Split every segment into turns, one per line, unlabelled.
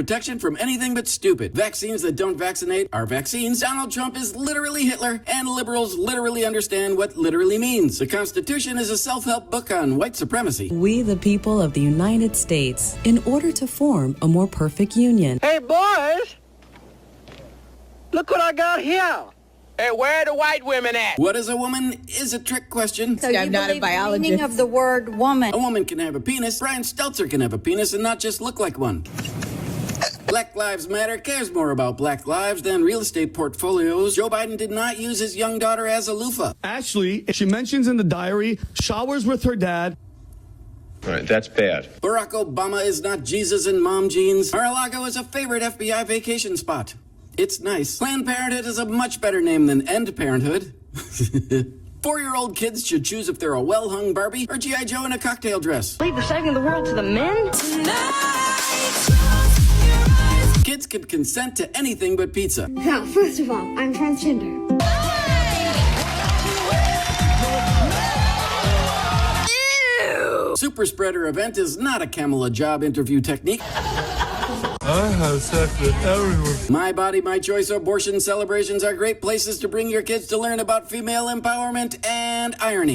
Protection from anything but stupid. Vaccines that don't vaccinate are vaccines. Donald Trump is literally Hitler, and liberals literally understand what literally means. The Constitution is a self-help book on white supremacy.
We, the people of the United States, in order to form a more perfect union.
Hey, boys! Look what I got here! Hey, where are the white women at?
What is a woman is a trick question.
So I'm not a biologist.
The meaning of the word woman.
A woman can have a penis. Brian Stelter can have a penis and not just look like one. Black Lives Matter cares more about black lives than real estate portfolios. Joe Biden did not use his young daughter as a loofah.
Ashley, she mentions in the diary, showers with her dad.
All right, that's bad.
Barack Obama is not Jesus in mom jeans. Mar-a-Lago is a favorite FBI vacation spot. It's nice. Planned Parenthood is a much better name than End Parenthood. 4-year-old kids should choose if they're a well-hung Barbie or G.I. Joe in a cocktail dress.
Leave the saving the world to the men?
Kids could consent to anything but pizza.
Now, first of all, I'm transgender.
Super spreader event is not a Kamala job interview technique.
I have sex with everyone.
My Body, My Choice abortion celebrations are great places to bring your kids to learn about female empowerment and irony.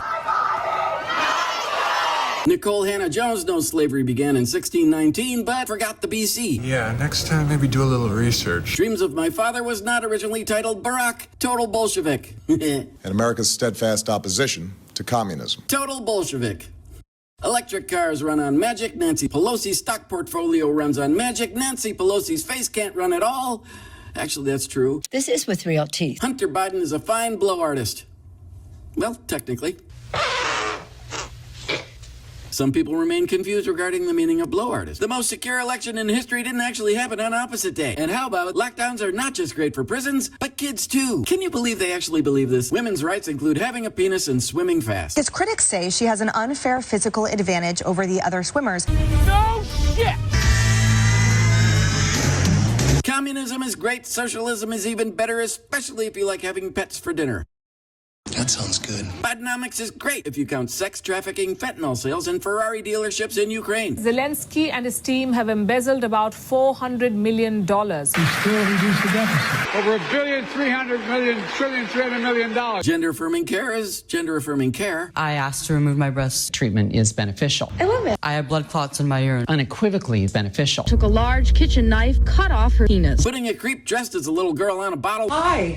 Nicole Hannah-Jones knows slavery began in 1619, but forgot the BC.
Yeah, next time maybe do a little research.
Dreams of My Father was not originally titled Barack, Total Bolshevik.
And America's steadfast opposition to communism.
Total Bolshevik. Electric cars run on magic. Nancy Pelosi's stock portfolio runs on magic. Nancy Pelosi's face can't run at all. Actually, that's true.
This is with real teeth.
Hunter Biden is a fine blow artist. Well, technically. Some people remain confused regarding the meaning of blow artist. The most secure election in history didn't actually happen on opposite day. And how about lockdowns are not just great for prisons, but kids too. Can you believe they actually believe this? Women's rights include having a penis and swimming fast.
His critics say she has an unfair physical advantage over the other swimmers.
No shit!
Communism is great. Socialism is even better, especially if you like having pets for dinner.
That sounds good.
Bidenomics is great if you count sex trafficking, fentanyl sales, and Ferrari dealerships in Ukraine.
Zelensky and his team have embezzled about $400 million.
We still reduce the deficit.
Over $1,300 billion.
Gender affirming care is gender affirming care.
I asked to remove my breasts. Treatment is beneficial.
I love it.
I have blood clots in my urine. Unequivocally beneficial.
Took a large kitchen knife, cut off her penis.
Putting a creep dressed as a little girl on a bottle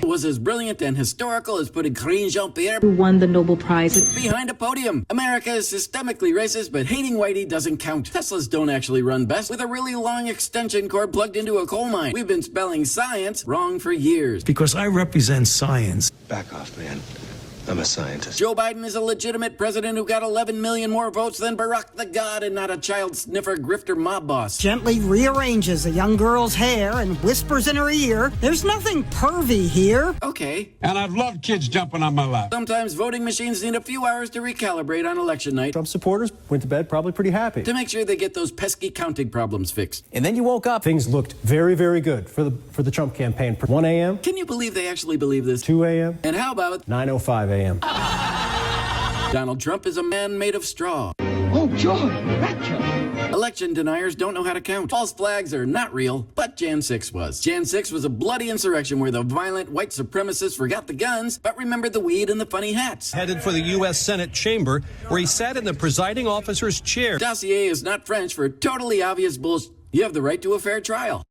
was as brilliant and historical as putting Karine Jean-Pierre
Who won the Nobel Prize
behind a podium. America is systemically racist, but hating whitey doesn't count. Teslas don't actually run best with a really long extension cord plugged into a coal mine. We've been spelling science wrong for years.
Because I represent science.
Back off, man. I'm a scientist.
Joe Biden is a legitimate president who got 11 million more votes than Barack the God and not a child sniffer grifter mob boss.
Gently rearranges a young girl's hair and whispers in her ear, "There's nothing pervy here."
Okay.
And I've loved kids jumping on my lap.
Sometimes voting machines need a few hours to recalibrate on election night.
Trump supporters went to bed probably pretty happy.
To make sure they get those pesky counting problems fixed.
And then you woke up. Things looked very, very good for the Trump campaign. 1 a.m.
Can you believe they actually believe this?
2 a.m.
And how about
9:05 a.m.
Donald Trump is a man made of straw.
Oh, joy, rapture.
Election deniers don't know how to count. False flags are not real, but Jan 6 was. Jan 6 was a bloody insurrection where the violent white supremacists forgot the guns, but remembered the weed and the funny hats.
Headed for the U.S. Senate chamber, where he sat in the presiding officer's chair.
Dossier is not French for totally obvious bullshit. You have the right to a fair trial.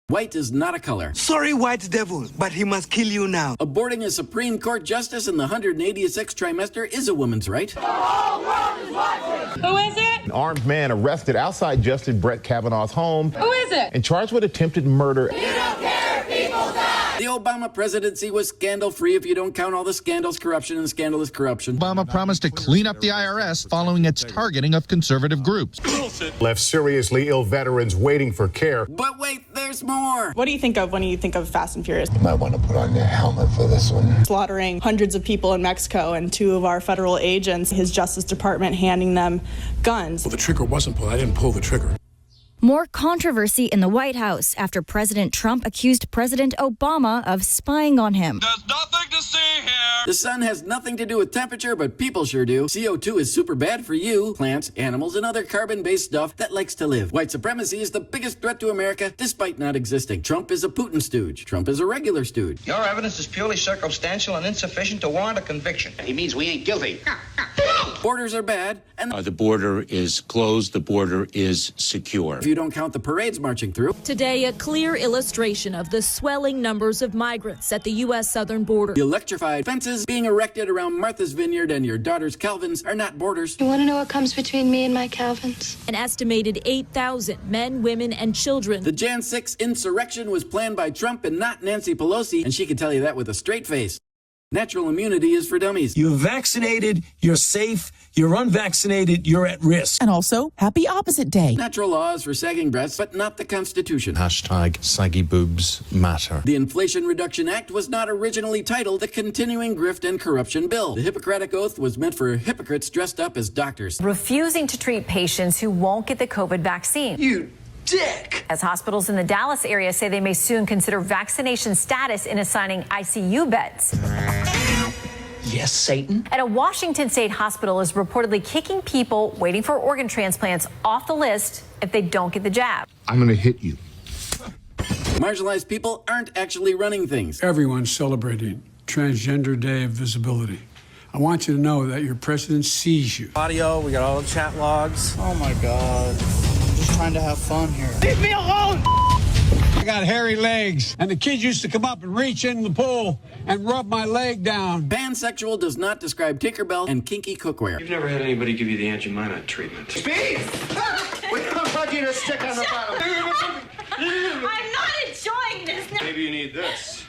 White is not a color.
Sorry, white devil, but he must kill you now.
Aborting a Supreme Court justice in the 186th trimester is a woman's right.
The whole world is watching.
Who is it?
An armed man arrested outside Justice Brett Kavanaugh's home.
Who is it?
And charged with attempted murder.
You don't care if people die.
The Obama presidency was scandal-free if you don't count all the scandals, corruption, and scandalous corruption.
Obama promised to clean up the IRS following its targeting of conservative groups.
Left seriously ill veterans waiting for care.
But wait, there's more.
What do you think of when you think of Fast and Furious?
You might want to put on your helmet for this one.
Slaughtering hundreds of people in Mexico and 2 of our federal agents, his Justice Department handing them guns.
Well, the trigger wasn't pulled. I didn't pull the trigger.
More controversy in the White House after President Trump accused President Obama of spying on him.
There's nothing to see here.
The sun has nothing to do with temperature, but people sure do. CO2 is super bad for you, plants, animals, and other carbon-based stuff that likes to live. White supremacy is the biggest threat to America, despite not existing. Trump is a Putin stooge. Trump is a regular stooge.
Your evidence is purely circumstantial and insufficient to warrant a conviction. He means we ain't guilty.
Borders are bad, and
The border is closed. The border is secure.
if you don't count the parades marching through.
Today, a clear illustration of the swelling numbers of migrants at the U.S. southern border.
The electrified fences being erected around Martha's Vineyard and your daughter's Calvins are not borders.
You want to know what comes between me and my Calvins?
An estimated 8,000 men, women, and children.
The Jan 6 insurrection was planned by Trump and not Nancy Pelosi, and she can tell you that with a straight face. Natural immunity is for dummies.
You're vaccinated, you're safe. You're unvaccinated, you're at risk.
And also, happy opposite day.
Natural laws for sagging breasts, but not the Constitution.
Hashtag saggy boobs matter.
The Inflation Reduction Act was not originally titled the Continuing Grift and Corruption Bill. The Hippocratic Oath was meant for hypocrites dressed up as doctors.
Refusing to treat patients who won't get the COVID vaccine.
You dick!
As hospitals in the Dallas area say they may soon consider vaccination status in assigning ICU beds.
Yes, Satan.
And a Washington state hospital is reportedly kicking people waiting for organ transplants off the list if they don't get the jab.
I'm going to hit you.
Marginalized people aren't actually running things.
Everyone's celebrating Transgender Day of Visibility. I want you to know that your president sees you.
Audio, we got all the chat logs. Oh my God. I'm just trying to have fun here. Leave me alone!
I got hairy legs, and the kids used to come up and reach in the pool and rub my leg down.
Pansexual does not describe Tinkerbell and kinky cookware.
You've never had anybody give you the Aunt Jemima treatment.
Speed! We don't want you to stick on the bottom.
I'm not enjoying this.
Maybe you need this.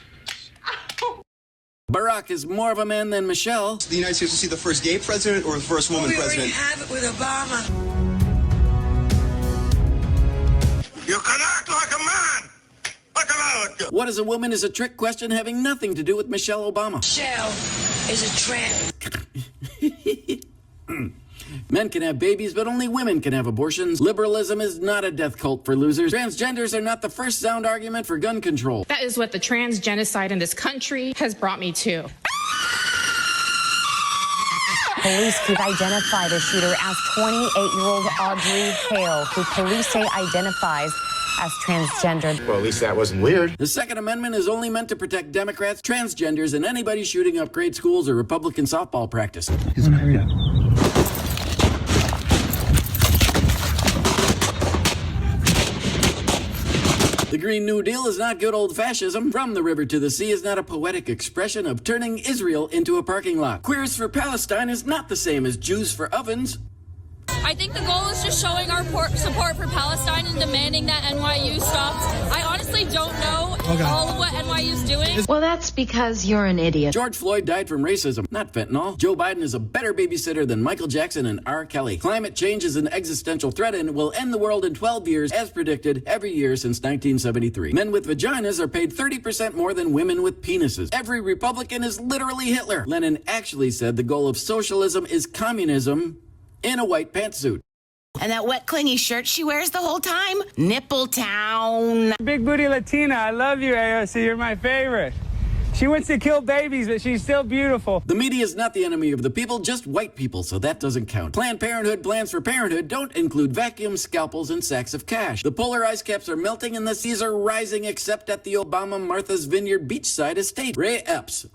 Barack is more of a man than Michelle.
The United States will see the first gay president or the first woman president?
have it with Obama.
You can act like a man! Like an adult!
What is a woman is a trick question having nothing to do with Michelle Obama.
Michelle is a tramp.
Men can have babies, but only women can have abortions. Liberalism is not a death cult for losers. Transgenders are not the first sound argument for gun control.
That is what the trans genocide in this country has brought me to.
Police could identify the shooter as 28-year-old Audrey Hale, who police say identifies as transgender.
Well, at least that wasn't weird.
The Second Amendment is only meant to protect Democrats, transgenders, and anybody shooting up grade schools or Republican softball practice.
He's gonna hurry up.
The Green New Deal is not good old fascism. From the river to the sea is not a poetic expression of turning Israel into a parking lot. Queers for Palestine is not the same as Jews for ovens.
I think the goal is just showing our support for Palestine and demanding that NYU stops. I honestly don't know all of what NYU's doing.
Well, that's because you're an idiot.
George Floyd died from racism, not fentanyl. Joe Biden is a better babysitter than Michael Jackson and R. Kelly. Climate change is an existential threat and will end the world in 12 years, as predicted every year since 1973. Men with vaginas are paid 30% more than women with penises. Every Republican is literally Hitler. Lenin actually said the goal of socialism is communism in a white pantsuit.
And that wet, clingy shirt she wears the whole time? Nipple Town.
Big booty Latina, I love you, AOC. You're my favorite. She wants to kill babies, but she's still beautiful.
The media is not the enemy of the people, just white people, so that doesn't count. Planned Parenthood plans for parenthood don't include vacuums, scalpels, and sacks of cash. The polar ice caps are melting and the seas are rising, except at the Obama Martha's Vineyard beachside estate. Ray Epps'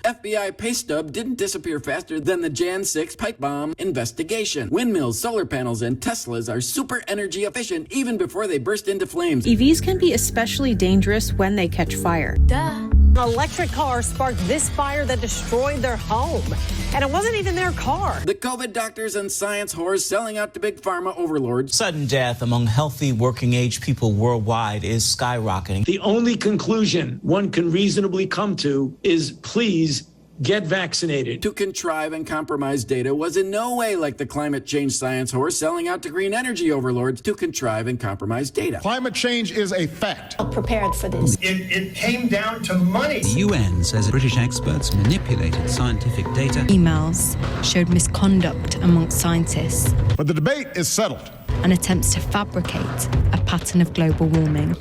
FBI pay stub didn't disappear faster than the Jan 6 pipe bomb investigation. Windmills, solar panels, and Teslas are super energy efficient even before they burst into flames.
EVs can be especially dangerous when they catch fire.
Duh.
An electric car sparked this fire that destroyed their home. And it wasn't even their car.
The COVID doctors and science whores selling out to big pharma overlords.
Sudden death among healthy working age people worldwide is skyrocketing.
The only conclusion one can reasonably come to is please get vaccinated.
To contrive and compromise data was in no way like the climate change science whore selling out to green energy overlords to contrive and compromise data.
Climate change is a fact.
I'm prepared for this.
It came down to money.
The UN says British experts manipulated scientific data.
Emails showed misconduct amongst scientists
But the debate is settled.
and attempts to fabricate a pattern of global warming.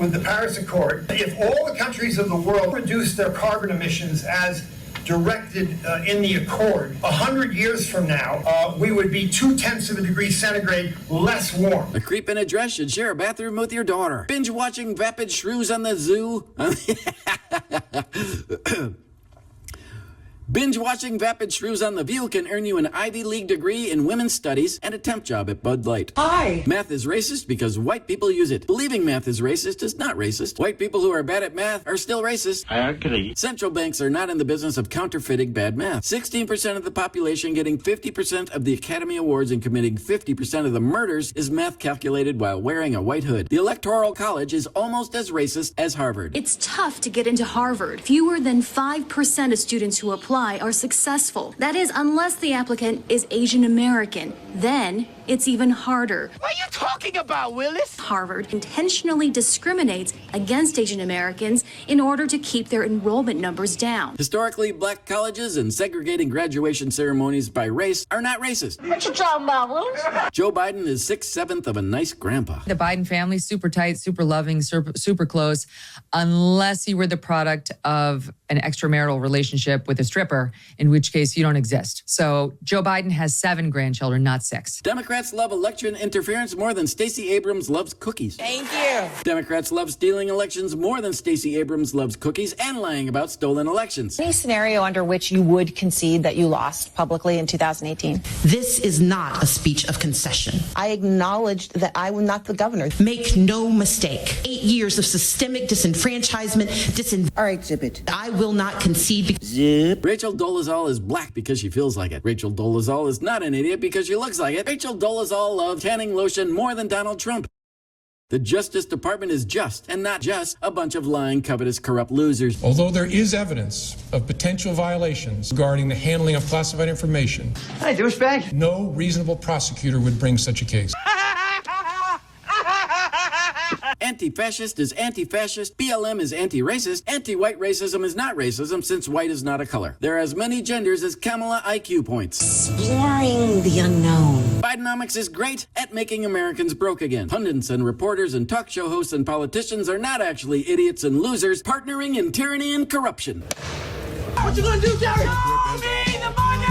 with the Paris Accord. If all the countries of the world reduce their carbon emissions as directed in the Accord, 100 years from now, we would be 0.2 of a degree centigrade less warm.
A creep in a dress should share a bathroom with your daughter. Binge watching vapid shrews on the zoo. Binge watching vapid shrews on The View can earn you an Ivy League degree in women's studies and a temp job at Bud Light.
Hi.
Math is racist because white people use it. Believing math is racist is not racist. White people who are bad at math are still racist.
I agree.
Central banks are not in the business of counterfeiting bad math. 16% of the population getting 50% of the Academy Awards and committing 50% of the murders is math calculated while wearing a white hood. The Electoral College is almost as racist as Harvard.
It's tough to get into Harvard. Fewer than 5% of students who apply are successful. That is, unless the applicant is Asian American. Then it's even harder.
What are you talking about, Willis?
Harvard intentionally discriminates against Asian Americans in order to keep their enrollment numbers down.
Historically, black colleges and segregating graduation ceremonies by race are not racist.
What you talking about, Willis?
Joe Biden is 6/7 of a nice grandpa.
The Biden family, super tight, super loving, super close, unless you were the product of an extramarital relationship with a stripper, in which case you don't exist. So Joe Biden has 7 grandchildren, not 6.
Democrats love election interference more than Stacey Abrams loves cookies.
Thank you.
Democrats love stealing elections more than Stacey Abrams loves cookies and lying about stolen elections.
Any scenario under which you would concede that you lost publicly in 2018?
This is not a speech of concession.
I acknowledged that I was not the governor.
Make no mistake. 8 years of systemic disenfranchisement,
All right, zip it.
I will not concede.
Zip.
Rachel Dolezal is black because she feels like it. Rachel Dolezal is not an idiot because she looks like it. Rachel Dolezal loves tanning lotion more than Donald Trump. The Justice Department is just and not just a bunch of lying, covetous, corrupt losers.
Although there is evidence of potential violations regarding the handling of classified information,
Hey, douchebag.
no reasonable prosecutor would bring such a case.
Anti-fascist is anti-fascist, BLM is anti-racist, anti-white racism is not racism since white is not a color. There are as many genders as Kamala IQ points.
Exploring the unknown.
Bidenomics is great at making Americans broke again. Pundits and reporters and talk show hosts and politicians are not actually idiots and losers partnering in tyranny and corruption.
What you gonna do, Jerry? Show me the money!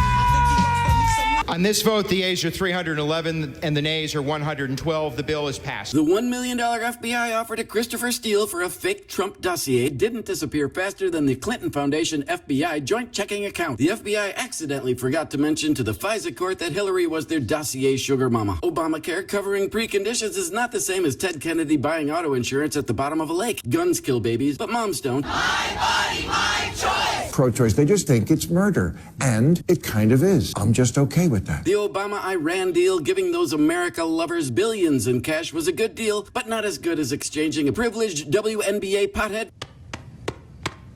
On this vote, the ayes are 311 and the nays are 112. The bill is passed.
The $1 million FBI offer to Christopher Steele for a fake Trump dossier didn't disappear faster than the Clinton Foundation FBI joint checking account. The FBI accidentally forgot to mention to the FISA court that Hillary was their dossier sugar mama. Obamacare covering preconditions is not the same as Ted Kennedy buying auto insurance at the bottom of a lake. Guns kill babies, but moms don't.
My body, my choice.
Pro-choice, they just think it's murder. And it kind of is. I'm just okay with that.
The Obama-Iran deal giving those America lovers billions in cash was a good deal, but not as good as exchanging a privileged WNBA pothead.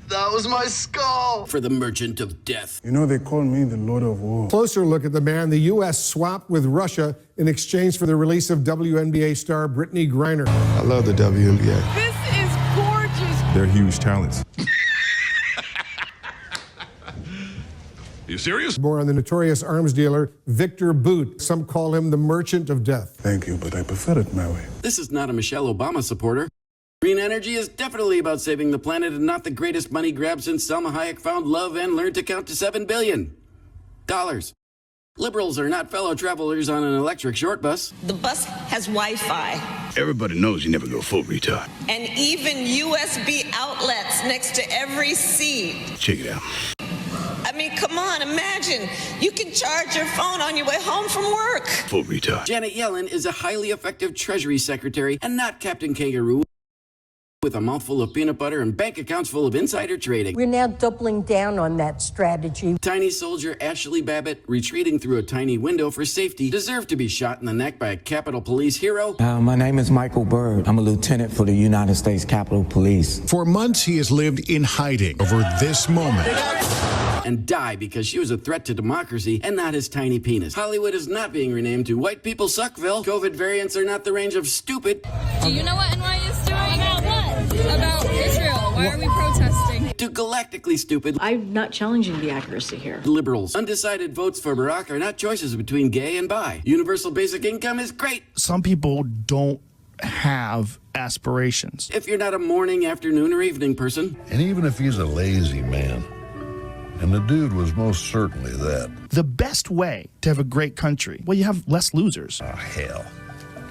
That was my skull.
For the merchant of death.
You know, they call me the Lord of War.
Closer look at the man the U.S. swapped with Russia in exchange for the release of WNBA star Brittany Griner.
I love the WNBA.
This is gorgeous.
They're huge talents. You serious?
More on the notorious arms dealer Victor Boot. Some call him the merchant of death.
Thank you, but I prefer it my way.
This is not a Michelle Obama supporter. Green energy is definitely about saving the planet and not the greatest money grab since Salma Hayek found love and learned to count to $7 billion. Liberals are not fellow travelers on an electric short bus.
The bus has Wi-Fi.
Everybody knows you never go full retard.
And even USB outlets next to every seat.
Check it out.
I mean, come on, imagine. You can charge your phone on your way home from work.
Full retard.
Janet Yellen is a highly effective Treasury Secretary and not Captain Kangaroo with a mouthful of peanut butter and bank accounts full of insider trading.
We're now doubling down on that strategy.
Tiny soldier Ashley Babbitt, retreating through a tiny window for safety, deserved to be shot in the neck by a Capitol Police hero.
My name is Michael Byrd. I'm a lieutenant for the United States Capitol Police.
For months, he has lived in hiding over this moment.
And die because she was a threat to democracy and not his tiny penis. Hollywood is not being renamed to White People Suckville. COVID variants are not the range of stupid.
Do you know what NYU is doing? About what? About Israel. Why are we protesting?
To galactically stupid.
I'm not challenging the accuracy here.
Liberals. Undecided votes for Barack are not choices between gay and bi. Universal basic income is great.
Some people don't have aspirations.
If you're not a morning, afternoon, or evening person.
And even if he's a lazy man, and the dude was most certainly that.
The best way to have a great country, well, you have less losers.
Oh, hell.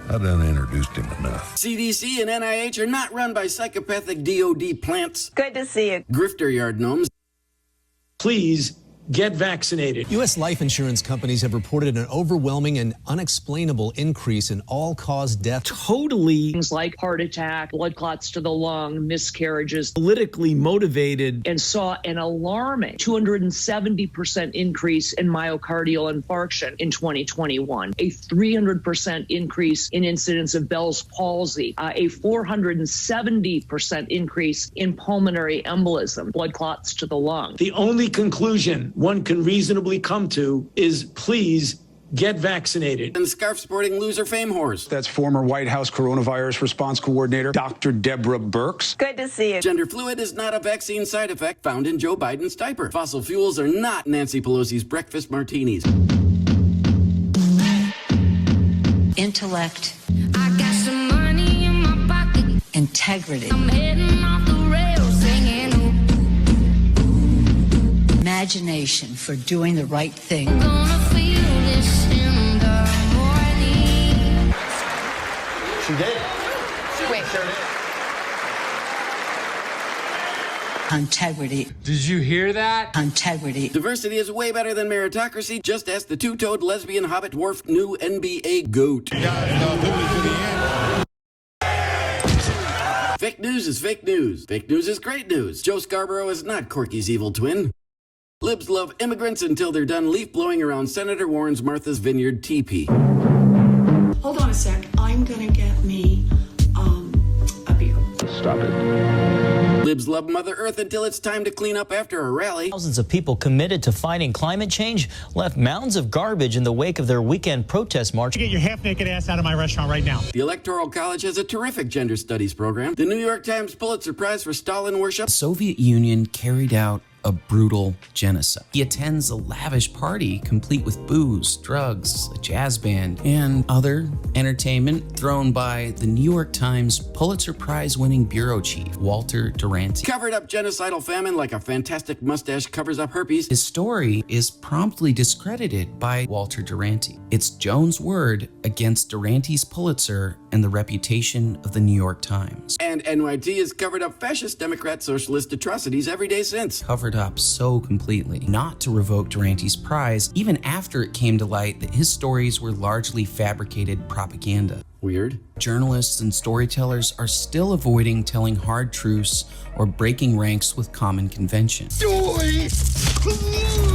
I done introduced him enough.
CDC and NIH are not run by psychopathic DOD plants.
Good to see you.
Grifter yard gnomes.
Please get vaccinated.
U.S. life insurance companies have reported an overwhelming and unexplainable increase in all-cause death.
Totally. Things like heart attack, blood clots to the lung, miscarriages, politically motivated, and saw an alarming 270% increase in myocardial infarction in 2021, a 300% increase in incidence of Bell's palsy, a 470% increase in pulmonary embolism, blood clots to the lung. The only conclusion one can reasonably come to is please get vaccinated.
And scarf sporting loser fame whores.
That's former White House coronavirus response coordinator, Dr. Deborah Birx.
Good to see you.
Gender fluid is not a vaccine side effect found in Joe Biden's diaper. Fossil fuels are not Nancy Pelosi's breakfast martinis.
Intellect. I got some money in my pocket. Integrity. I'm heading off the rails singing. Imagination for doing the right thing. Gonna feel this in the morning.
She did.
Wait. Integrity.
Did you hear that?
Integrity.
Diversity is way better than meritocracy. Just ask the two-toed lesbian hobbit dwarf new NBA GOAT. Fake news is fake news. Fake news is great news. Joe Scarborough is not Corky's evil twin. Libs love immigrants until they're done leaf blowing around Senator Warren's Martha's Vineyard teepee.
Hold on a sec. I'm gonna get me a beer.
Stop it.
Libs love Mother Earth until it's time to clean up after a rally.
Thousands of people committed to fighting climate change left mounds of garbage in the wake of their weekend protest march.
Get your half-naked ass out of my restaurant right now.
The Electoral College has a terrific gender studies program. The New York Times Pulitzer Prize for Stalin worship.
The Soviet Union carried out a brutal genocide. He attends a lavish party complete with booze, drugs, a jazz band, and other entertainment thrown by the New York Times Pulitzer Prize-winning bureau chief, Walter Duranty.
Covered up genocidal famine like a fantastic mustache covers up herpes.
His story is promptly discredited by Walter Duranty. It's Jones' word against Duranty's Pulitzer and the reputation of the New York Times.
And NYT has covered up fascist Democrat socialist atrocities every day since.
Covered up so completely, not to revoke Duranty's prize, even after it came to light that his stories were largely fabricated propaganda.
Weird.
Journalists and storytellers are still avoiding telling hard truths or breaking ranks with common convention.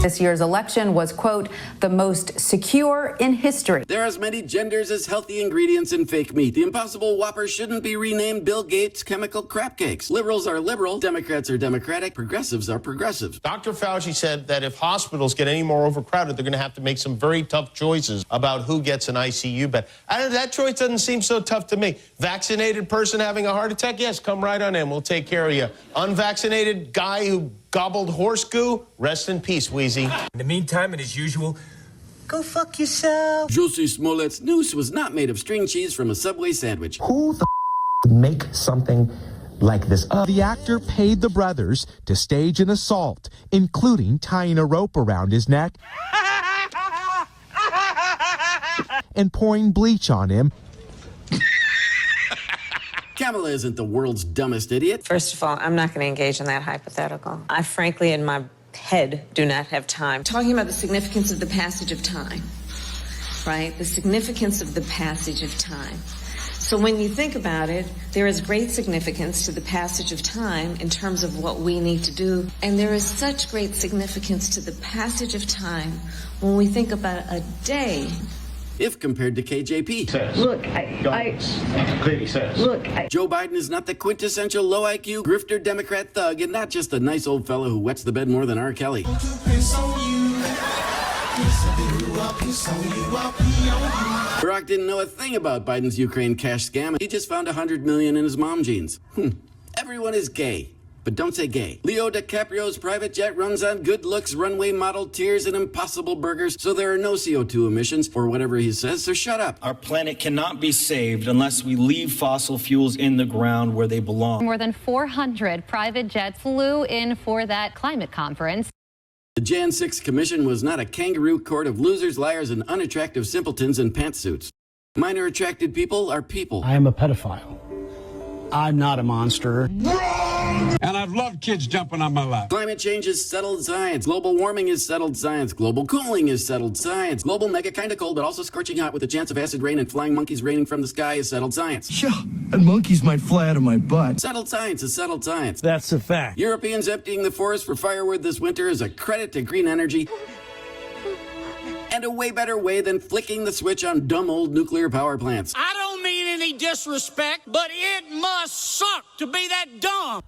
This year's election was, quote, the most secure in history.
There are as many genders as healthy ingredients in fake meat. The Impossible Whopper shouldn't be renamed Bill Gates Chemical Crap Cakes. Liberals are liberal, Democrats are democratic, progressives are progressives.
Dr. Fauci said that if hospitals get any more overcrowded, they're going to have to make some very tough choices about who gets an ICU bed. That choice doesn't seem so tough to me. Vaccinated person having a heart attack? Yes, come right on in. We'll take care of you. Unvaccinated guy who gobbled horse goo? Rest in peace, Wheezy.
In the meantime, and as usual, go fuck yourself.
Jussie Smollett's noose was not made of string cheese from a Subway sandwich.
Who the would make something like this?
The actor paid the brothers to stage an assault, including tying a rope around his neck and pouring bleach on him.
Kamala isn't the world's dumbest idiot.
First of all, I'm not going to engage in that hypothetical. I frankly, in my head, do not have time. Talking about the significance of the passage of time, right? The significance of the passage of time. So when you think about it, there is great significance to the passage of time in terms of what we need to do. And there is such great significance to the passage of time when we think about a day.
If compared to KJP.
Look,
Clearly says.
Joe Biden is not the quintessential low IQ grifter Democrat thug and not just a nice old fellow who wets the bed more than R. Kelly. Barack didn't know a thing about Biden's Ukraine cash scam. He just found $100 million in his mom jeans. Everyone is gay. but don't say gay. Leo DiCaprio's private jet runs on good looks, runway model tears, and impossible burgers, so there are no CO2 emissions, or whatever he says, so shut up.
Our planet cannot be saved unless we leave fossil fuels in the ground where they belong.
More than 400 private jets flew in for that climate conference.
The Jan 6 Commission was not a kangaroo court of losers, liars, and unattractive simpletons in pantsuits. Minor attracted people are people.
I am a pedophile. I'm not a monster.
And I've loved kids jumping on my lap.
Climate change is settled science. Global warming is settled science. Global cooling is settled science. Global mega kinda cold, but also scorching hot with a chance of acid rain and flying monkeys raining from the sky is settled science.
Yeah, and monkeys might fly out of my butt.
Settled science is settled science.
That's a fact.
Europeans emptying the forest for firewood this winter is a credit to green energy. And a way better way than flicking the switch on dumb old nuclear power plants.
I don't mean any disrespect, but it must suck to be that dumb.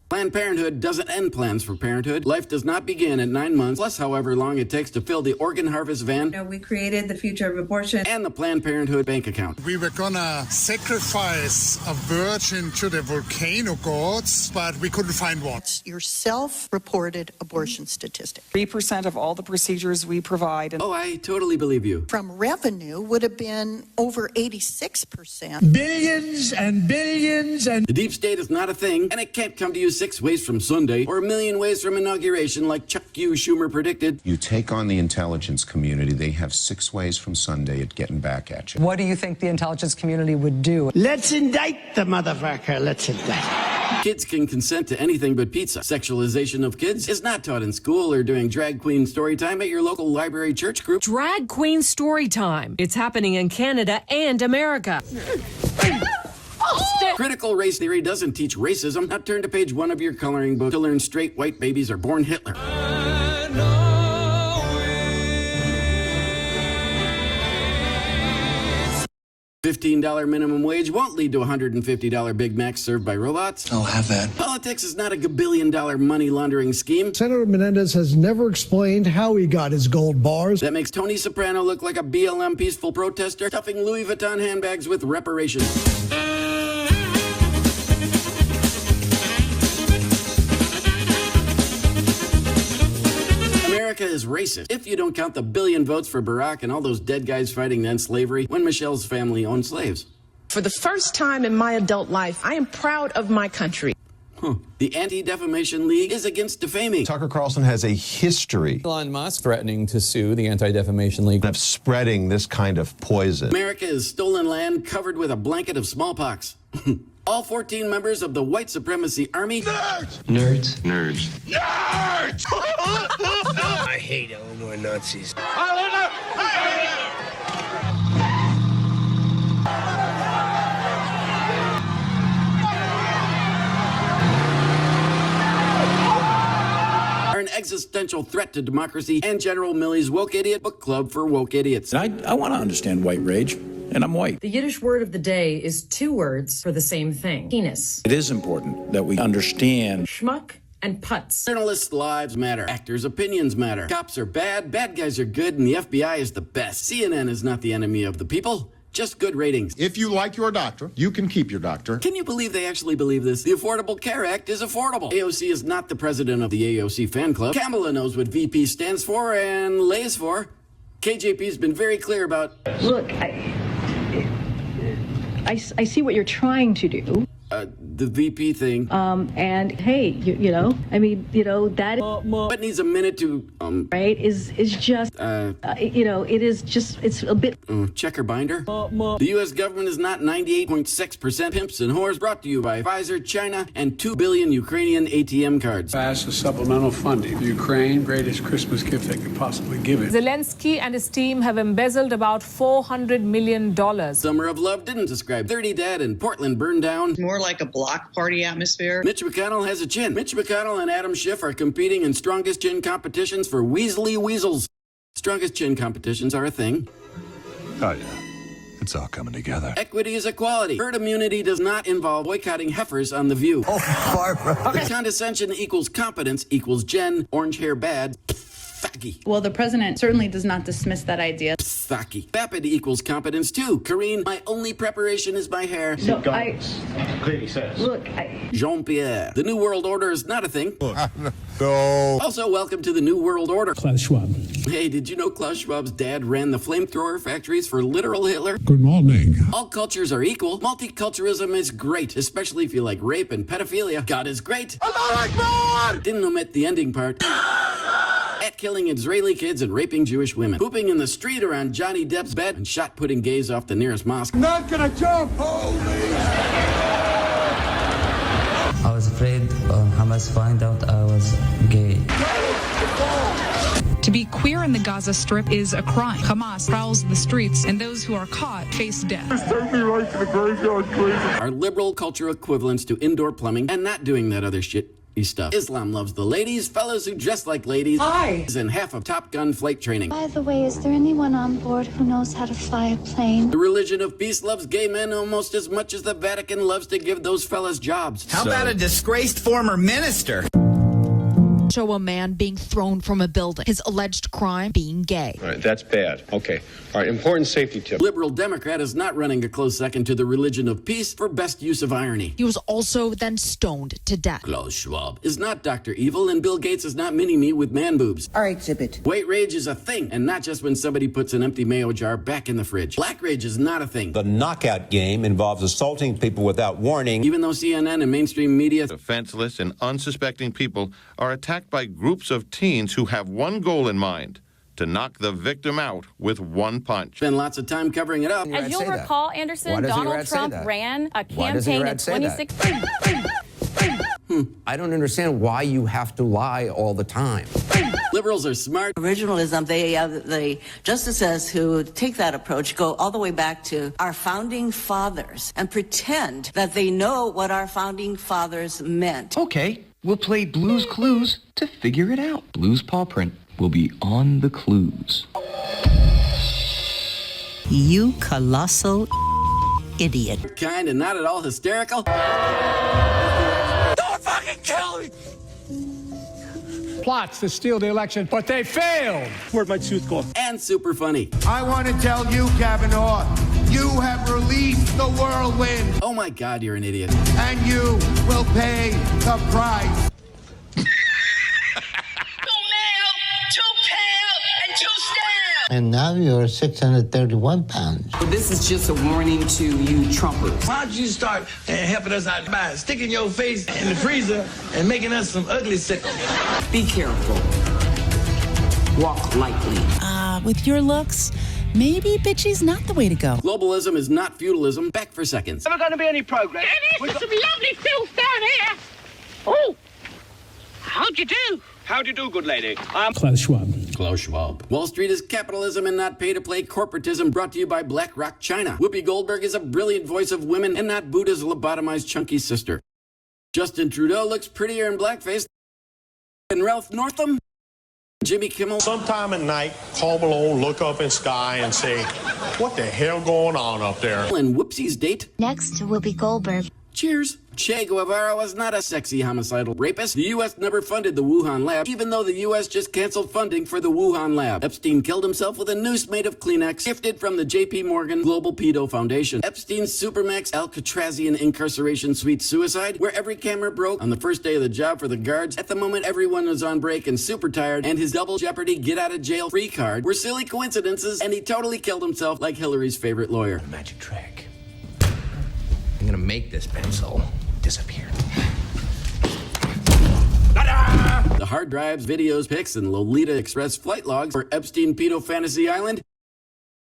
Planned Parenthood doesn't end plans for parenthood. Life does not begin at 9 months, plus however long it takes to fill the organ harvest van.
We created the Future of Abortion.
And the Planned Parenthood bank account.
We were gonna sacrifice a virgin to the volcano gods, but we couldn't find one.
It's your self-reported abortion statistic.
3% of all the procedures we provide.
Oh, I totally believe you.
From revenue would have been over 86%.
Billions and billions and...
The deep state is not a thing, and it can't come to you 6 ways from Sunday or a million ways from inauguration like Chuck U. Schumer predicted.
You take on the intelligence community, they have 6 ways from Sunday at getting back at you.
What do you think the intelligence community would do?
Let's indict the motherfucker. Let's indict.
Kids can consent to anything but pizza. Sexualization of kids is not taught in school or during drag queen story time at your local library church group.
Drag queen story time. It's happening in Canada and America.
Critical race theory doesn't teach racism. Now turn to page 1 of your coloring book to learn straight white babies are born Hitler. $15 minimum wage won't lead to $150 Big Macs served by robots.
I'll have that.
Politics is not a $1 money laundering scheme.
Senator Menendez has never explained how he got his gold bars.
That makes Tony Soprano look like a BLM peaceful protester stuffing Louis Vuitton handbags with reparations. America is racist if you don't count the billion votes for Barack and all those dead guys fighting to end slavery when Michelle's family owned slaves.
For the first time in my adult life, I am proud of my country.
The Anti-Defamation League is against defaming.
Tucker Carlson has a history.
Elon Musk threatening to sue the Anti-Defamation League
of spreading this kind of poison.
America is stolen land covered with a blanket of smallpox. All 14 members of the white supremacy army.
Nerds! Nerds! Nerds!
Nerds! I hate Illinois Nazis.
Are an existential threat to democracy and General Milley's Woke Idiot Book Club for Woke Idiots.
I want to understand white rage, and I'm white.
The Yiddish word of the day is 2 words for the same thing. Penis.
It is important that we understand.
Schmuck and putz.
Journalists' lives matter. Actors' opinions matter. Cops are bad, bad guys are good, and the FBI is the best. CNN is not the enemy of the people. Just good ratings.
If you like your doctor, you can keep your doctor.
Can you believe they actually believe this? The Affordable Care Act is affordable. AOC is not the president of the AOC fan club. Kamala knows what VP stands for and lays for. KJP's been very clear about...
Look, I see what you're trying to do.
The VP thing.
And hey, that
but needs a minute to
right is just it is just it's a bit
checker binder. The U.S. government is not 98.6% pimps and whores. Brought to you by Pfizer, China, and 2 billion Ukrainian ATM cards.
Pass the supplemental funding. Ukraine, greatest Christmas gift they could possibly give it.
Zelensky and his team have embezzled about $400 million.
Summer of Love didn't describe 30 Dad in Portland burned down.
More like a block party atmosphere.
Mitch McConnell has a chin. Mitch McConnell and Adam Schiff are competing in strongest chin competitions for Weasley Weasels. Strongest chin competitions are a thing.
Oh, yeah. It's all coming together.
Equity is equality. Herd immunity does not involve boycotting heifers on The View.
Oh, Barbara.
Condescension equals competence equals Jen. Orange hair bad. Psaki.
Well, the president certainly does not dismiss that idea.
Psaki. Vapid equals competence too. Karine, my only preparation is my hair.
No,
Clearly says.
look,
Jean-Pierre. The New World Order is not a thing.
No.
Also, welcome to the New World Order.
Klaus Schwab.
Hey, did you know Klaus Schwab's dad ran the flamethrower factories for literal Hitler?
Good morning.
All cultures are equal. Multiculturalism is great, especially if you like rape and pedophilia. God is great. Didn't omit the ending part. At killing Israeli kids and raping Jewish women. Pooping in the street around Johnny Depp's bed and shot-putting gays off the nearest mosque.
Not gonna jump. Holy.
I was afraid when Hamas find out I was gay.
To be queer in the Gaza Strip is a crime. Hamas prowls the streets, and those who are caught face death.
Take me right to the graveyard, please.
Our liberal culture equivalents to indoor plumbing and not doing that other shit. Stuff. Islam loves the ladies, fellows who dress like ladies, and half of Top Gun flight training.
By the way, is there anyone on board who knows how to fly a plane?
The religion of peace loves gay men almost as much as the Vatican loves to give those fellas jobs.
How about a disgraced former minister?
Show a man being thrown from a building. His alleged crime being gay.
All right, that's bad. Okay. All right, important safety tip.
Liberal Democrat is not running a close second to the religion of peace for best use of irony.
He was also then stoned to death.
Klaus Schwab is not Dr. Evil, and Bill Gates is not mini-me with man boobs.
Our exhibit.
White rage is a thing, and not just when somebody puts an empty mayo jar back in the fridge. Black rage is not a thing.
The knockout game involves assaulting people without warning.
Even though CNN and mainstream media...
Defenseless and unsuspecting people are attacked by groups of teens who have one goal in mind: to knock the victim out with one punch.
Spend lots of time covering it up.
As you'll recall, Anderson, Donald Trump ran a campaign in 2016.
I don't understand why you have to lie all the time.
Liberals are smart.
Originalism, the justices who take that approach go all the way back to our founding fathers and pretend that they know what our founding fathers meant.
Okay, we'll play Blue's Clues to figure it out. Blue's paw print will be on the clues.
You colossal idiot.
Kind and not at all hysterical.
Don't fucking kill me!
Plots to steal the election, but they failed. Where'd my tooth go?
And super funny.
I want to tell you, Kavanaugh, you have released the whirlwind.
Oh my God, you're an idiot.
And you will pay the price.
And now you're 631 pounds.
This is just a warning to you Trumpers.
Why don't you start helping us out by sticking your face in the freezer and making us some ugly sickles?
Be careful. Walk lightly.
With your looks, maybe bitchy's not the way to go.
Globalism is not feudalism. Back for seconds.
Never going to be any progress.
It is some lovely filth down here. Oh, how'd you do?
How do you do, good lady?
Klaus Schwab.
Klaus Schwab. Wall Street is capitalism and not pay-to-play corporatism, brought to you by BlackRock China. Whoopi Goldberg is a brilliant voice of women and not Buddha's lobotomized chunky sister. Justin Trudeau looks prettier in blackface than Ralph Northam. Jimmy Kimmel.
Sometime at night, Home Alone look up in sky and say, what the hell going on up there?
And Whoopsie's date.
Next will be Goldberg.
Cheers. Che Guevara was not a sexy homicidal rapist. The U.S. never funded the Wuhan lab, even though the U.S. just canceled funding for the Wuhan lab. Epstein killed himself with a noose made of Kleenex, gifted from the J.P. Morgan Global Pedo Foundation. Epstein's Supermax Alcatrazian incarceration suite suicide, where every camera broke on the first day of the job for the guards, at the moment everyone was on break and super tired, and his double jeopardy get-out-of-jail-free card were silly coincidences, and he totally killed himself like Hillary's favorite lawyer.
A magic trick. I'm gonna make this pencil disappear.
The hard drives, videos, pics, and Lolita Express flight logs for Epstein Pedo Fantasy Island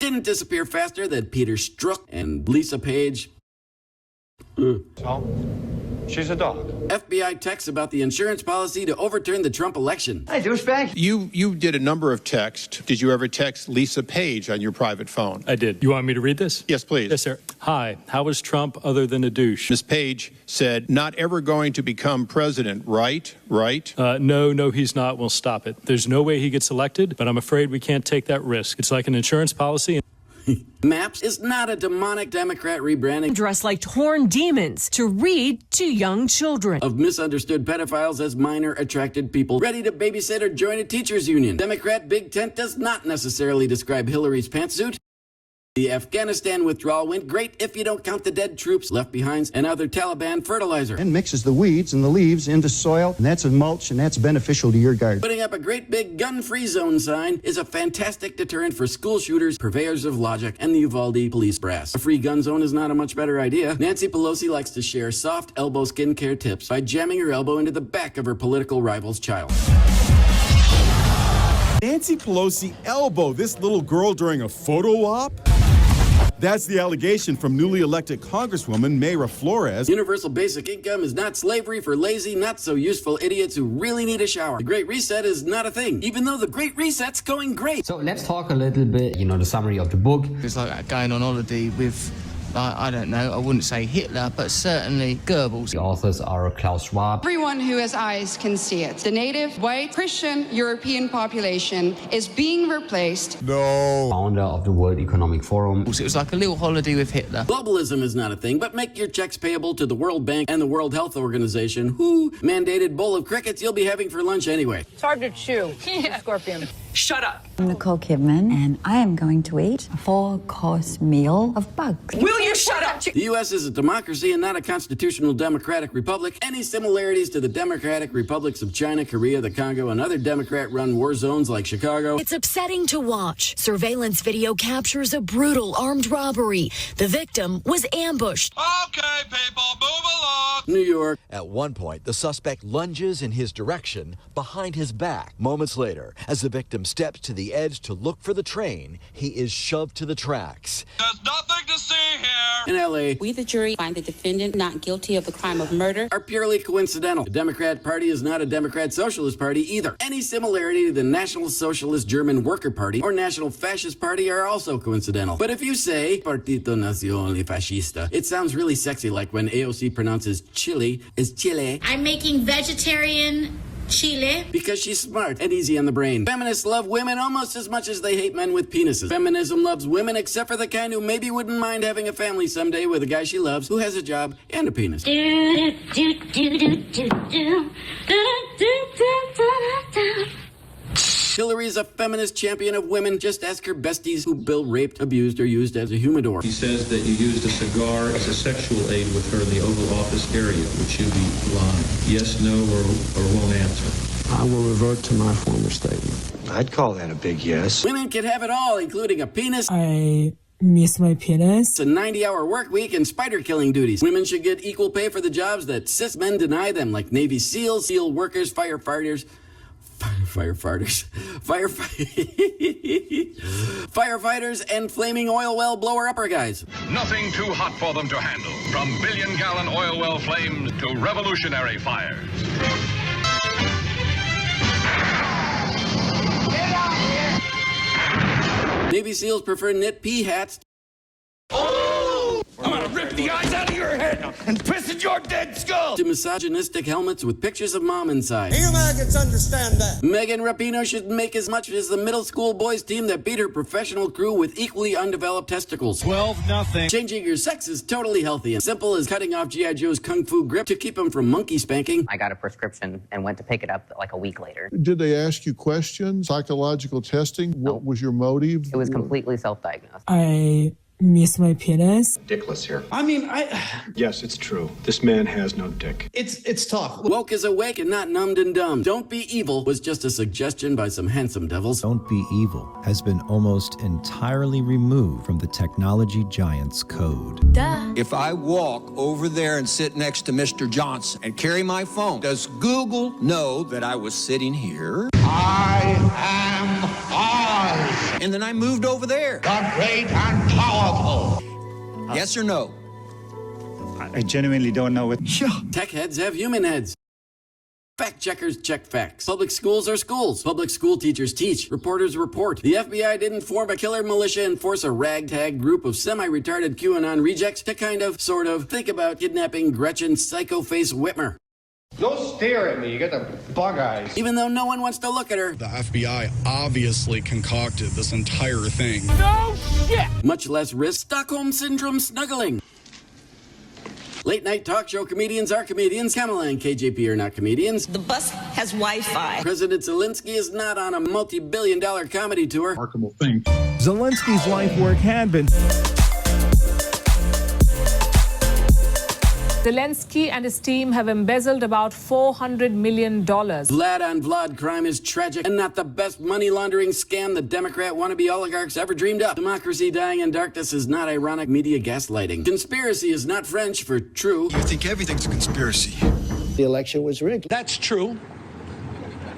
didn't disappear faster than Peter Strzok and Lisa Page.
She's a dog.
FBI texts about the insurance policy to overturn the Trump election.
Hey, douchebag.
You did a number of texts. Did you ever text Lisa Page on your private phone?
I did. You want me to read this?
Yes, please.
Yes, sir. Hi, how is Trump other than a douche?
Ms. Page said, not ever going to become president, right?
No, he's not. We'll stop it. There's no way he gets elected, but I'm afraid we can't take that risk. It's like an insurance policy.
MAPS is not a demonic Democrat rebranding
dressed like torn demons to read to young children.
Of misunderstood pedophiles as minor attracted people ready to babysit or join a teachers union. Democrat Big Tent does not necessarily describe Hillary's pantsuit. The Afghanistan withdrawal went great if you don't count the dead troops left behind and other Taliban fertilizer.
And mixes the weeds and the leaves into soil, and that's a mulch, and that's beneficial to your garden.
Putting up a great big gun-free zone sign is a fantastic deterrent for school shooters, purveyors of logic, and the Uvalde police brass. A free gun zone is not a much better idea. Nancy Pelosi likes to share soft elbow skincare tips by jamming her elbow into the back of her political rival's child.
Nancy Pelosi elbowed this little girl during a photo op? That's the allegation from newly elected Congresswoman Mayra Flores.
Universal basic income is not slavery for lazy, not-so-useful idiots who really need a shower. The Great Reset is not a thing, even though the Great Reset's going great.
So let's talk a little bit, the summary of the book.
It's like going on holiday with, I don't know, I wouldn't say Hitler, but certainly Goebbels.
The authors are Klaus Schwab.
Everyone who has eyes can see it. The native, white, Christian, European population is being replaced.
No.
Founder of the World Economic Forum.
It was like a little holiday with Hitler.
Globalism is not a thing, but make your checks payable to the World Bank and the World Health Organization, who mandated bowl of crickets you'll be having for lunch anyway.
It's hard to chew. Scorpion.
Shut up.
I'm Nicole Kidman, and I am going to eat a full-course meal of bugs.
Will you shut up?
The U.S. is a democracy and not a constitutional democratic republic. Any similarities to the democratic republics of China, Korea, the Congo, and other Democrat-run war zones like Chicago?
It's upsetting to watch. Surveillance video captures a brutal armed robbery. The victim was ambushed.
Okay, people, move along.
New York.
At one point, the suspect lunges in his direction behind his back. Moments later, as the victim steps to the edge to look for the train, he is shoved to the tracks.
There's nothing to see here.
In L.A.,
We, the jury, find the defendant not guilty of the crime of murder.
Are purely coincidental. The Democrat Party is not a Democrat Socialist Party either. Any similarity to the National Socialist German Worker Party or National Fascist Party are also coincidental. But if you say Partito Nacional Fascista, it sounds really sexy, like when AOC pronounces Chile as Chile.
I'm making vegetarian Chile.
Because she's smart and easy on the brain. Feminists love women almost as much as they hate men with penises. Feminism loves women except for the kind who maybe wouldn't mind having a family someday with a guy she loves who has a job and a penis. Hillary's a feminist champion of women. Just ask her besties who Bill raped, abused, or used as a humidor.
He says that you used a cigar as a sexual aid with her in the Oval Office area. Would you be lying? Yes, no, or won't answer?
I will revert to my former statement.
I'd call that a big yes.
Women can have it all, including a penis.
I miss my penis.
It's a 90-hour work week and spider-killing duties. Women should get equal pay for the jobs that cis men deny them, like Navy SEALs, SEAL workers, firefighters, and flaming oil well blower-upper guys.
Nothing too hot for them to handle. From billion-gallon oil well flames to revolutionary fires.
Navy SEALs prefer knit pea hats.
I'm gonna rip the eyes out of your head and piss in your dead skull.
To misogynistic helmets with pictures of mom inside.
You maggots understand that.
Megan Rapinoe should make as much as the middle school boys team that beat her professional crew with equally undeveloped testicles.
12-0.
Changing your sex is totally healthy and simple as cutting off G.I. Joe's kung fu grip to keep him from monkey spanking.
I got a prescription and went to pick it up like a week later.
Did they ask you questions? Psychological testing? What was your motive?
It was completely self-diagnosed.
I miss my penis.
Dickless here.
I mean,
Yes, it's true. This man has no dick.
it's tough.
Woke is awake and not numbed and dumb. Don't be evil was just a suggestion by some handsome devils.
Don't be evil has been almost entirely removed from the technology giant's code.
Duh. If I walk over there and sit next to Mr. Johnson and carry my phone, does Google know that I was sitting here?
I am I.
And then I moved over there.
The great and powerful.
Yes or no?
I genuinely don't know what.
Tech heads have human heads. Fact checkers check facts. Public schools are schools. Public school teachers teach. Reporters report. The FBI didn't form a killer militia and force a ragtag group of semi-retarded QAnon rejects to kind of, sort of, think about kidnapping Gretchen Psycho-Face Whitmer.
Don't stare at me. You got the bug eyes.
Even though no one wants to look at her.
The FBI obviously concocted this entire thing.
No shit! Much less risk Stockholm Syndrome snuggling. Late night talk show comedians are comedians. Kamala and KJP are not comedians.
The bus has Wi-Fi.
President Zelensky is not on a multi-billion-dollar comedy tour.
Remarkable thing.
Zelensky's life work had been.
Zelensky and his team have embezzled about $400 million.
Vlad on Vlad crime is tragic and not the best money laundering scam the Democrat wannabe oligarchs ever dreamed up. Democracy dying in darkness is not ironic media gaslighting. Conspiracy is not French for true.
You think everything's a conspiracy.
The election was rigged.
That's true.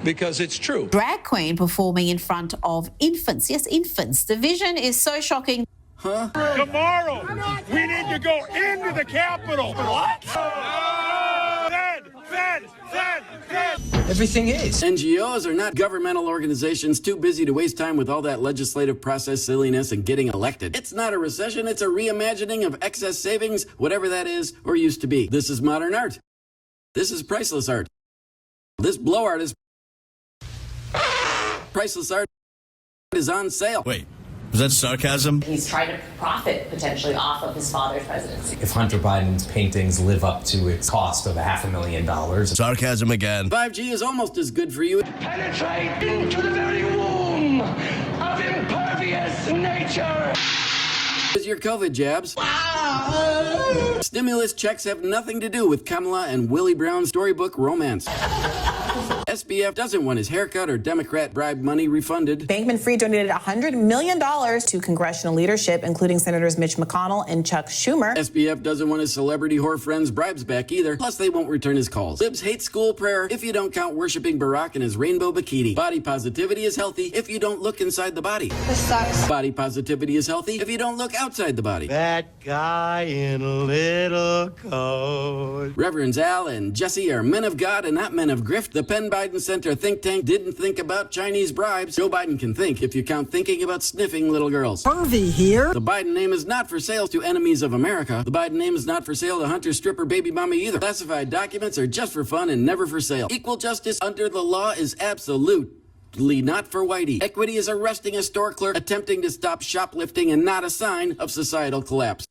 Because it's true.
Drag queen performing in front of infants. Yes, infants. The vision is so shocking.
Huh?
Tomorrow, we need to go into the Capitol. What? Fed.
Everything is.
NGOs are not governmental organizations too busy to waste time with all that legislative process silliness and getting elected. It's not a recession, it's a reimagining of excess savings, whatever that is or used to be. This is modern art. This is priceless art. This blow art is... Priceless art is on sale.
Wait. Is that sarcasm?
He's trying to profit potentially off of his father's presidency.
If Hunter Biden's paintings live up to its cost of $500,000.
Sarcasm again.
5G is almost as good for you.
Penetrate into the very womb of impervious nature.
As your COVID jabs. Stimulus checks have nothing to do with Kamala and Willie Brown's storybook romance. SBF doesn't want his haircut or Democrat bribe money refunded.
Bankman-Fried donated $100 million to congressional leadership, including Senators Mitch McConnell and Chuck Schumer.
SBF doesn't want his celebrity whore friends' bribes back either. Plus, they won't return his calls. Libs hate school prayer if you don't count worshiping Barack in his rainbow bikini. Body positivity is healthy if you don't look inside the body.
This sucks.
Body positivity is healthy if you don't look outside the body.
That guy in a little coat.
Reverends Al and Jesse are men of God and not men of grift. The Penn Biden Center think tank didn't think about Chinese bribes. Joe Biden can think if you count thinking about sniffing little girls.
Pervy here.
The Biden name is not for sale to enemies of America. The Biden name is not for sale to Hunter stripper baby mama either. Classified documents are just for fun and never for sale. Equal justice under the law is absolutely not for whitey. Equity is arresting a store clerk attempting to stop shoplifting and not a sign of societal collapse.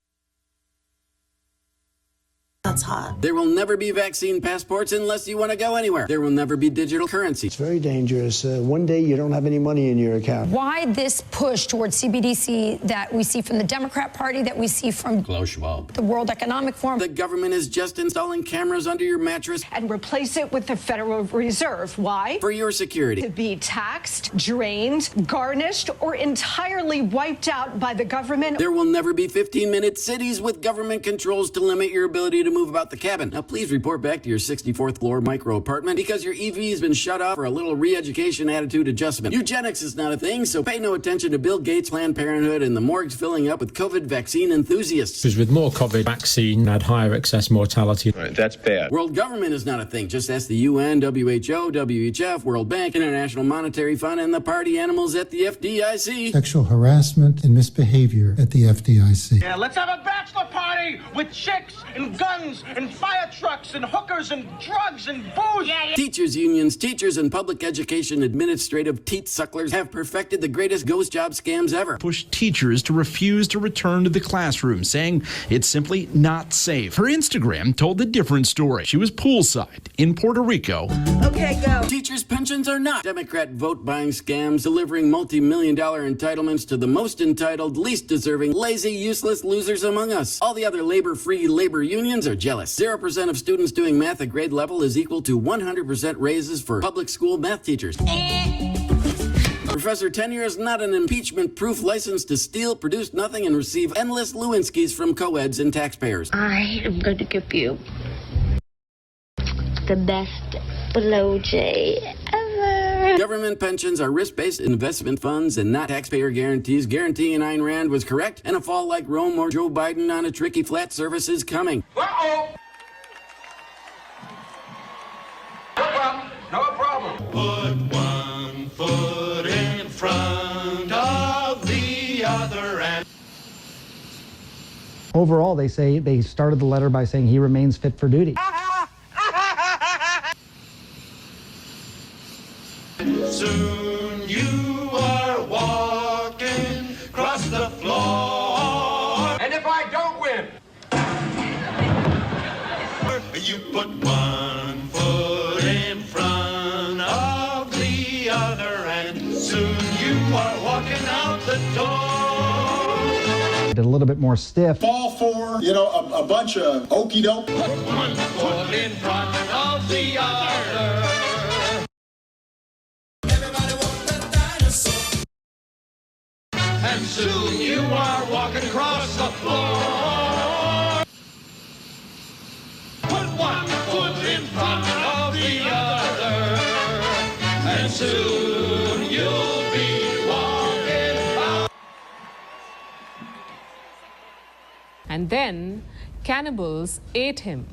That's hot.
There will never be vaccine passports unless you want to go anywhere. There will never be digital currency.
It's very dangerous. One day you don't have any money in your account.
Why this push towards CBDC that we see from the Democrat Party, that we see from
Klaus Schwab,
the World Economic Forum?
The government is just installing cameras under your mattress.
And replace it with the Federal Reserve. Why?
For your security.
To be taxed, drained, garnished, or entirely wiped out by the government.
There will never be 15-minute cities with government controls to limit your ability to move about the cabin. Now, please report back to your 64th floor micro apartment because your EV has been shut off for a little re-education attitude adjustment. Eugenics is not a thing, so pay no attention to Bill Gates, Planned Parenthood, and the morgues filling up with COVID vaccine enthusiasts.
Because with more COVID vaccine, had higher excess mortality.
Right, that's bad.
World government is not a thing. Just ask the UN, WHO, WHF, World Bank, International Monetary Fund, and the party animals at the FDIC.
Sexual harassment and misbehavior at the FDIC.
Yeah, let's have a bachelor party with chicks and guns and fire trucks and hookers and drugs and booze. Yeah.
Teachers unions, teachers and public education administrative teat sucklers have perfected the greatest ghost job scams ever.
Push teachers to refuse to return to the classroom, saying it's simply not safe. Her Instagram told a different story. She was poolside in Puerto Rico.
Okay, go.
Teachers' pensions are not Democrat vote-buying scams, delivering multi-million-dollar entitlements to the most entitled, least deserving, lazy, useless losers among us. All the other labor-free labor unions are jealous. 0% of students doing math at grade level is equal to 100% raises for public school math teachers. Professor Tenure is not an impeachment-proof license to steal, produce nothing, and receive endless Lewinskis from co-eds and taxpayers.
I am going to give you the best blowjay ever.
Government pensions are risk-based investment funds and not taxpayer guarantees. Guaranteeing Ayn Rand was correct, and a fall like Rome or Joe Biden on a tricky flat surface is coming.
Uh-oh. No problem.
Put one foot in front of the other and
Overall, they say they started the letter by saying he remains fit for duty.
You put one foot in front of the other, and soon you are walking out the door.
A little bit more stiff.
Fall for, a bunch of okey doke.
Put one foot in front of the other. Everybody wants that dinosaur. And soon you are walking across the floor. Put one foot in front of the other. And soon you'll be walking out.
And then cannibals ate him.